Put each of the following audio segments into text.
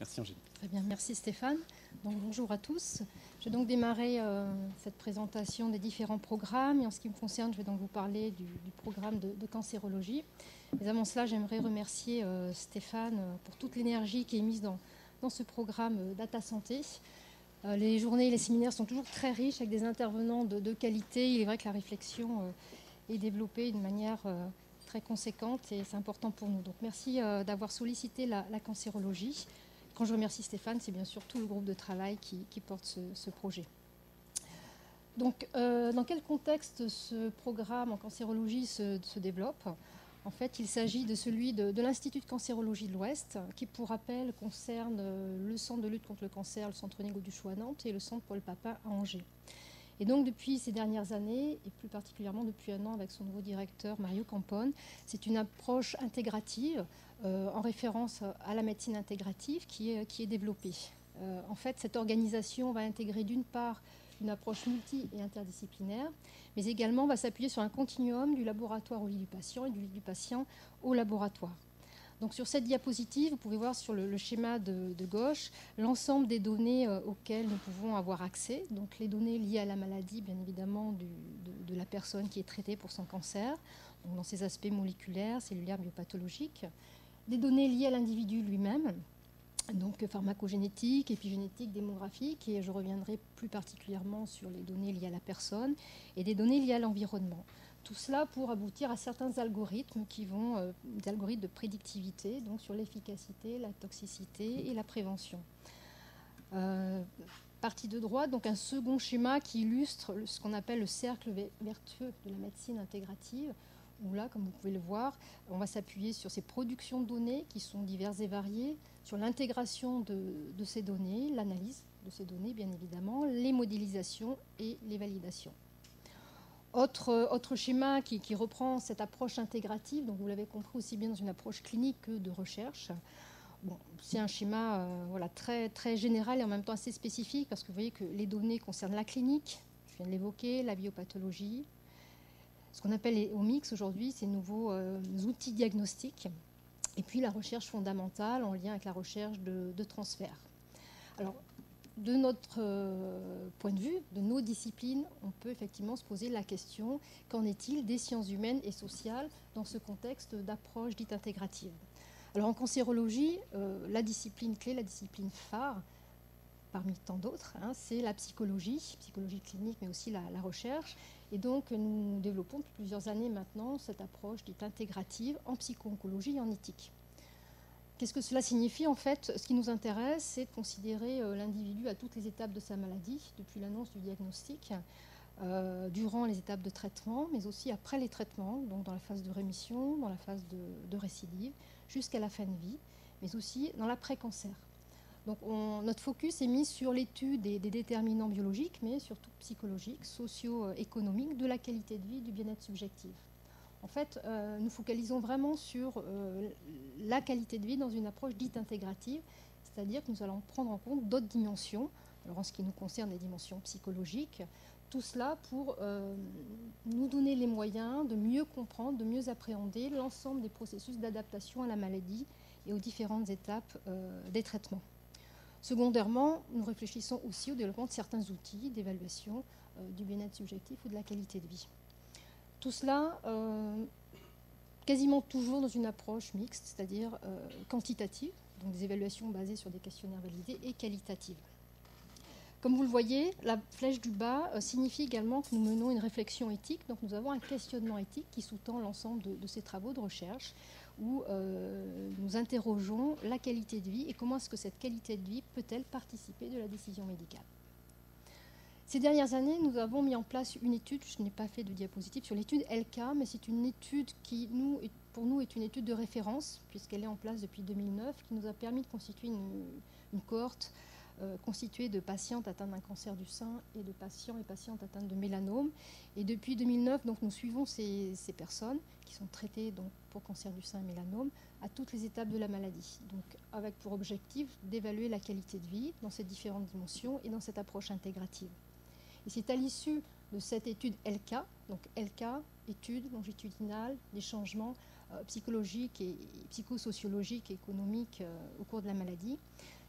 Merci Angélique. Très bien, merci Stéphane. Donc, bonjour à tous. Je vais donc démarrer cette présentation des différents programmes. Et en ce qui me concerne, je vais donc vous parler du programme de cancérologie. Mais avant cela, j'aimerais remercier Stéphane pour toute l'énergie qui est mise dans ce programme Data Santé. Les journées et les séminaires sont toujours très riches avec des intervenants de qualité. Il est vrai que la réflexion est développée d'une manière très conséquente et c'est important pour nous. Donc merci d'avoir sollicité la cancérologie. Quand je remercie Stéphane, c'est bien sûr tout le groupe de travail qui porte ce projet. Donc, dans quel contexte ce programme en cancérologie se développe? En fait, il s'agit de celui de l'Institut de cancérologie de l'Ouest, qui, pour rappel, concerne le centre de lutte contre le cancer, le centre Négo du Chou à Nantes et le centre Paul Papin à Angers. Et donc, depuis ces dernières années, et plus particulièrement depuis un an avec son nouveau directeur, Mario Campone, c'est une approche intégrative en référence à la médecine intégrative qui est développée. En fait, cette organisation va intégrer d'une part une approche multi- et interdisciplinaire, mais également va s'appuyer sur un continuum du laboratoire au lit du patient et du lit du patient au laboratoire. Donc sur cette diapositive, vous pouvez voir sur le schéma de gauche l'ensemble des données auxquelles nous pouvons avoir accès. Donc les données liées à la maladie, bien évidemment, de la personne qui est traitée pour son cancer, donc dans ses aspects moléculaires, cellulaires, biopathologiques. Des données liées à l'individu lui-même, donc pharmacogénétique, épigénétique, démographique, et je reviendrai plus particulièrement sur les données liées à la personne, et des données liées à l'environnement. Tout cela pour aboutir à certains algorithmes qui vont, des algorithmes de prédictivité, donc sur l'efficacité, la toxicité et la prévention. Partie de droite, donc un second schéma qui illustre ce qu'on appelle le cercle vertueux de la médecine intégrative, où là, comme vous pouvez le voir, on va s'appuyer sur ces productions de données qui sont diverses et variées, sur l'intégration de ces données, l'analyse de ces données, bien évidemment, les modélisations et les validations. Autre schéma qui reprend cette approche intégrative, donc vous l'avez compris aussi bien dans une approche clinique que de recherche. Bon, c'est un schéma très, très général et en même temps assez spécifique parce que vous voyez que les données concernent la clinique, je viens de l'évoquer, la biopathologie, ce qu'on appelle les omics aujourd'hui, ces nouveaux outils diagnostiques, et puis la recherche fondamentale en lien avec la recherche de transfert. Alors, de notre point de vue, de nos disciplines, on peut effectivement se poser la question, qu'en est-il des sciences humaines et sociales dans ce contexte d'approche dite intégrative? Alors en cancérologie, la discipline clé, la discipline phare, parmi tant d'autres, c'est la psychologie clinique, mais aussi la recherche. Et donc nous développons depuis plusieurs années maintenant cette approche dite intégrative en psycho-oncologie et en éthique. Qu'est-ce que cela signifie? En fait, ce qui nous intéresse, c'est de considérer l'individu à toutes les étapes de sa maladie, depuis l'annonce du diagnostic, durant les étapes de traitement, mais aussi après les traitements, donc dans la phase de rémission, dans la phase de récidive, jusqu'à la fin de vie, mais aussi dans l'après-cancer. Donc notre focus est mis sur l'étude des déterminants biologiques, mais surtout psychologiques, socio-économiques, de la qualité de vie, du bien-être subjectif. En fait, nous focalisons vraiment sur la qualité de vie dans une approche dite intégrative, c'est-à-dire que nous allons prendre en compte d'autres dimensions, alors en ce qui nous concerne les dimensions psychologiques, tout cela pour nous donner les moyens de mieux comprendre, de mieux appréhender l'ensemble des processus d'adaptation à la maladie et aux différentes étapes des traitements. Secondairement, nous réfléchissons aussi au développement de certains outils d'évaluation du bien-être subjectif ou de la qualité de vie. Tout cela quasiment toujours dans une approche mixte, c'est-à-dire quantitative, donc des évaluations basées sur des questionnaires validés, et qualitatives. Comme vous le voyez, la flèche du bas signifie également que nous menons une réflexion éthique, donc nous avons un questionnement éthique qui sous-tend l'ensemble de ces travaux de recherche, où nous interrogeons la qualité de vie et comment est-ce que cette qualité de vie peut-elle participer de la décision médicale. Ces dernières années, nous avons mis en place une étude, je n'ai pas fait de diapositive sur l'étude LK, mais c'est une étude qui, pour nous, est une étude de référence, puisqu'elle est en place depuis 2009, qui nous a permis de constituer une cohorte constituée de patientes atteintes d'un cancer du sein et de patients et patientes atteintes de mélanome. Et depuis 2009, donc, nous suivons ces personnes qui sont traitées donc, pour cancer du sein et mélanome à toutes les étapes de la maladie, donc avec pour objectif d'évaluer la qualité de vie dans ces différentes dimensions et dans cette approche intégrative. Et c'est à l'issue de cette étude LK, donc LK, étude longitudinale des changements psychologiques et psychosociologiques et économiques au cours de la maladie,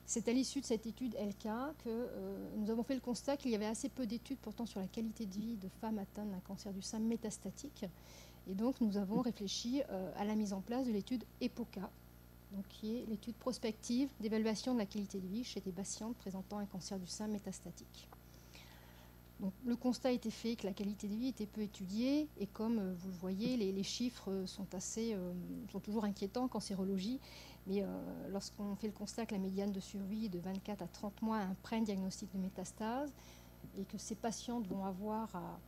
C'est à l'issue de cette étude LK que nous avons fait le constat qu'il y avait assez peu d'études portant sur la qualité de vie de femmes atteintes d'un cancer du sein métastatique. Et donc nous avons réfléchi à la mise en place de l'étude EPOCA, donc qui est l'étude prospective d'évaluation de la qualité de vie chez des patientes présentant un cancer du sein métastatique. Donc, le constat a été fait que la qualité de vie était peu étudiée et comme vous le voyez, les chiffres sont toujours inquiétants en cancérologie, mais lorsqu'on fait le constat que la médiane de survie de 24 à 30 mois a un pré-diagnostic de métastase et que ces patientes vont avoir à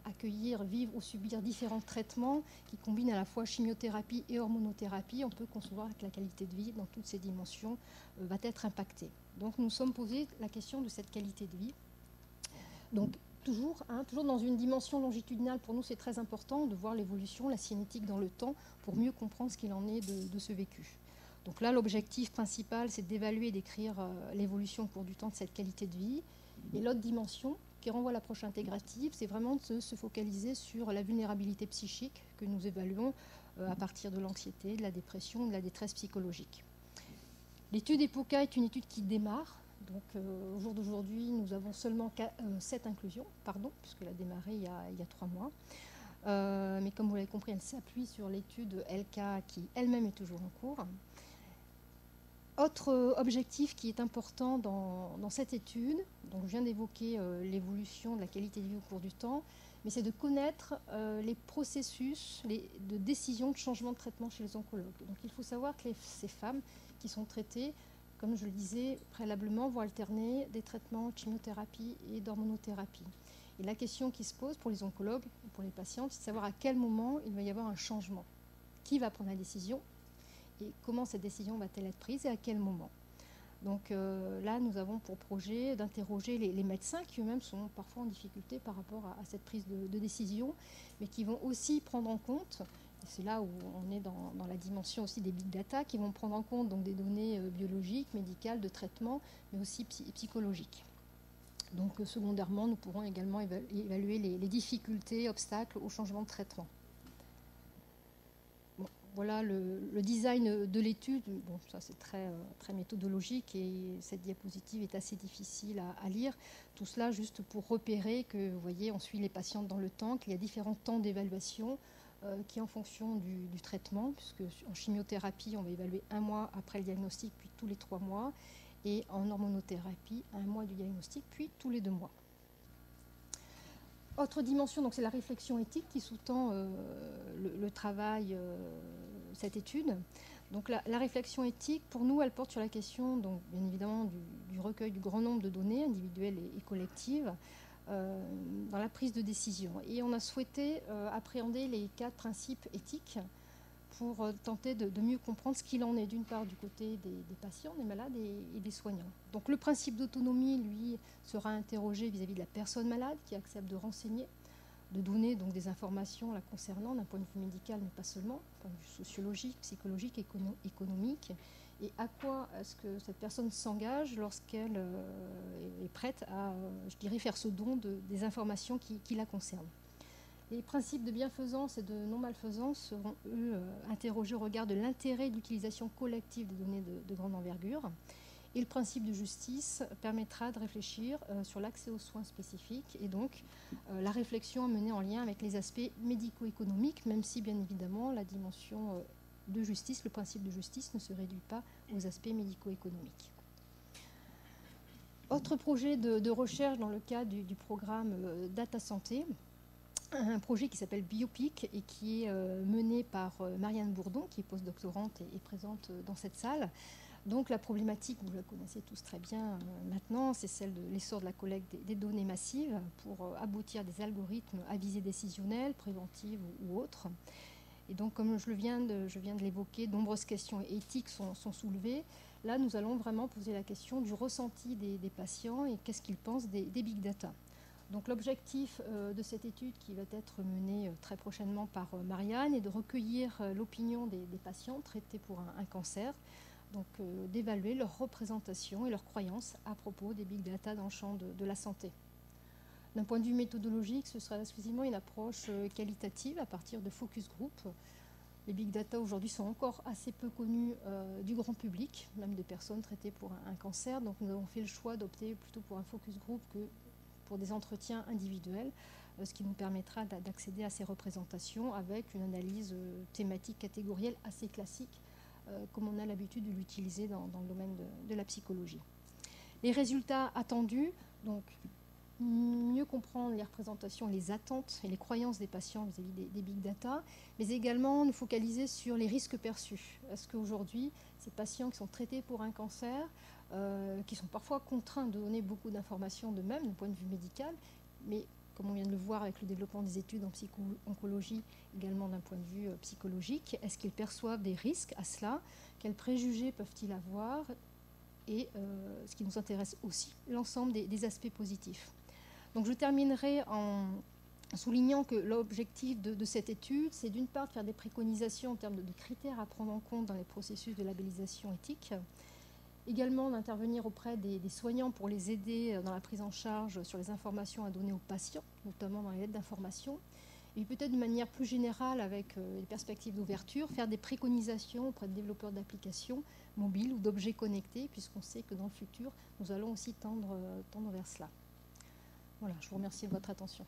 accueillir, vivre ou subir différents traitements qui combinent à la fois chimiothérapie et hormonothérapie, on peut concevoir que la qualité de vie dans toutes ces dimensions va être impactée. Donc nous nous sommes posé la question de cette qualité de vie. Donc toujours dans une dimension longitudinale, pour nous c'est très important de voir l'évolution, la cinétique dans le temps pour mieux comprendre ce qu'il en est de ce vécu. Donc là l'objectif principal c'est d'évaluer et d'écrire l'évolution au cours du temps de cette qualité de vie. Et l'autre dimension qui renvoie à l'approche intégrative, c'est vraiment de se focaliser sur la vulnérabilité psychique que nous évaluons à partir de l'anxiété, de la dépression, de la détresse psychologique. L'étude EPOCA est une étude qui démarre. Donc au jour d'aujourd'hui, nous avons seulement 7 inclusions, puisqu'elle a démarré il y a 3 mois. Mais comme vous l'avez compris, elle s'appuie sur l'étude LK qui elle-même est toujours en cours. Autre objectif qui est important dans cette étude, donc je viens d'évoquer l'évolution de la qualité de vie au cours du temps, mais c'est de connaître les processus de décision de changement de traitement chez les oncologues. Donc il faut savoir que ces femmes qui sont traitées, comme je le disais préalablement, vont alterner des traitements de chimiothérapie et d'hormonothérapie. Et la question qui se pose pour les oncologues, pour les patientes, c'est de savoir à quel moment il va y avoir un changement. Qui va prendre la décision ? Et comment cette décision va-t-elle être prise et à quel moment. Donc là, nous avons pour projet d'interroger les médecins qui eux-mêmes sont parfois en difficulté par rapport à cette prise de décision, mais qui vont aussi prendre en compte, et c'est là où on est dans la dimension aussi des big data, qui vont prendre en compte donc, des données biologiques, médicales, de traitement, mais aussi psychologiques. Donc secondairement, nous pourrons également évaluer les difficultés, obstacles au changement de traitement. Voilà le design de l'étude. Bon, ça c'est très méthodologique et cette diapositive est assez difficile à lire. Tout cela juste pour repérer que, vous voyez, on suit les patientes dans le temps, qu'il y a différents temps d'évaluation qui en fonction du traitement, puisque en chimiothérapie, on va évaluer 1 mois après le diagnostic, puis tous les 3 mois, et en hormonothérapie, 1 mois du diagnostic, puis tous les 2 mois. Autre dimension, donc c'est la réflexion éthique qui sous-tend le travail, cette étude. Donc la réflexion éthique, pour nous, elle porte sur la question, donc, bien évidemment, du recueil du grand nombre de données individuelles et collectives dans la prise de décision. Et on a souhaité appréhender les 4 principes éthiques pour tenter de mieux comprendre ce qu'il en est d'une part du côté des patients, des malades et des soignants. Donc le principe d'autonomie, lui, sera interrogé vis-à-vis de la personne malade qui accepte de renseigner, de donner donc des informations la concernant d'un point de vue médical, mais pas seulement, d'un point de vue sociologique, psychologique, économique, et à quoi est-ce que cette personne s'engage lorsqu'elle est prête à, je dirais, faire ce don des informations qui la concernent. Les principes de bienfaisance et de non-malfaisance seront, eux, interrogés au regard de l'intérêt de l'utilisation collective des données de grande envergure. Et le principe de justice permettra de réfléchir sur l'accès aux soins spécifiques et donc la réflexion à mener en lien avec les aspects médico-économiques, même si, bien évidemment, la dimension de justice, le principe de justice ne se réduit pas aux aspects médico-économiques. Autre projet de recherche dans le cadre du programme Data Santé, un projet qui s'appelle Biopic et qui est mené par Marianne Bourdon, qui est postdoctorante et présente dans cette salle. Donc la problématique, vous la connaissez tous très bien maintenant, c'est celle de l'essor de la collecte des données massives pour aboutir à des algorithmes à visée décisionnelle, préventive ou autre. Et donc comme je viens de l'évoquer, de nombreuses questions éthiques sont soulevées. Là, nous allons vraiment poser la question du ressenti des patients et qu'est-ce qu'ils pensent des big data. Donc l'objectif de cette étude qui va être menée très prochainement par Marianne est de recueillir l'opinion des patients traités pour un cancer, donc d'évaluer leur représentation et leurs croyances à propos des big data dans le champ de la santé. D'un point de vue méthodologique, ce sera exclusivement une approche qualitative à partir de focus group. Les big data aujourd'hui sont encore assez peu connus du grand public, même des personnes traitées pour un cancer. Donc nous avons fait le choix d'opter plutôt pour un focus group que pour des entretiens individuels, ce qui nous permettra d'accéder à ces représentations avec une analyse thématique catégorielle assez classique, comme on a l'habitude de l'utiliser dans le domaine de la psychologie. Les résultats attendus, donc mieux comprendre les représentations, les attentes et les croyances des patients vis-à-vis des big data, mais également nous focaliser sur les risques perçus. Est-ce qu'aujourd'hui, ces patients qui sont traités pour un cancer, qui sont parfois contraints de donner beaucoup d'informations d'eux-mêmes, du point de vue médical, mais comme on vient de le voir avec le développement des études en psycho-oncologie, également d'un point de vue psychologique, est-ce qu'ils perçoivent des risques à cela? Quels préjugés peuvent-ils avoir? Et ce qui nous intéresse aussi, l'ensemble des aspects positifs. Donc je terminerai en soulignant que l'objectif de cette étude, c'est d'une part de faire des préconisations en termes de critères à prendre en compte dans les processus de labellisation éthique, également d'intervenir auprès des soignants pour les aider dans la prise en charge sur les informations à donner aux patients, notamment dans les lettres d'information, et peut-être de manière plus générale avec les perspectives d'ouverture, faire des préconisations auprès de développeurs d'applications mobiles ou d'objets connectés, puisqu'on sait que dans le futur, nous allons aussi tendre vers cela. Voilà, je vous remercie de votre attention.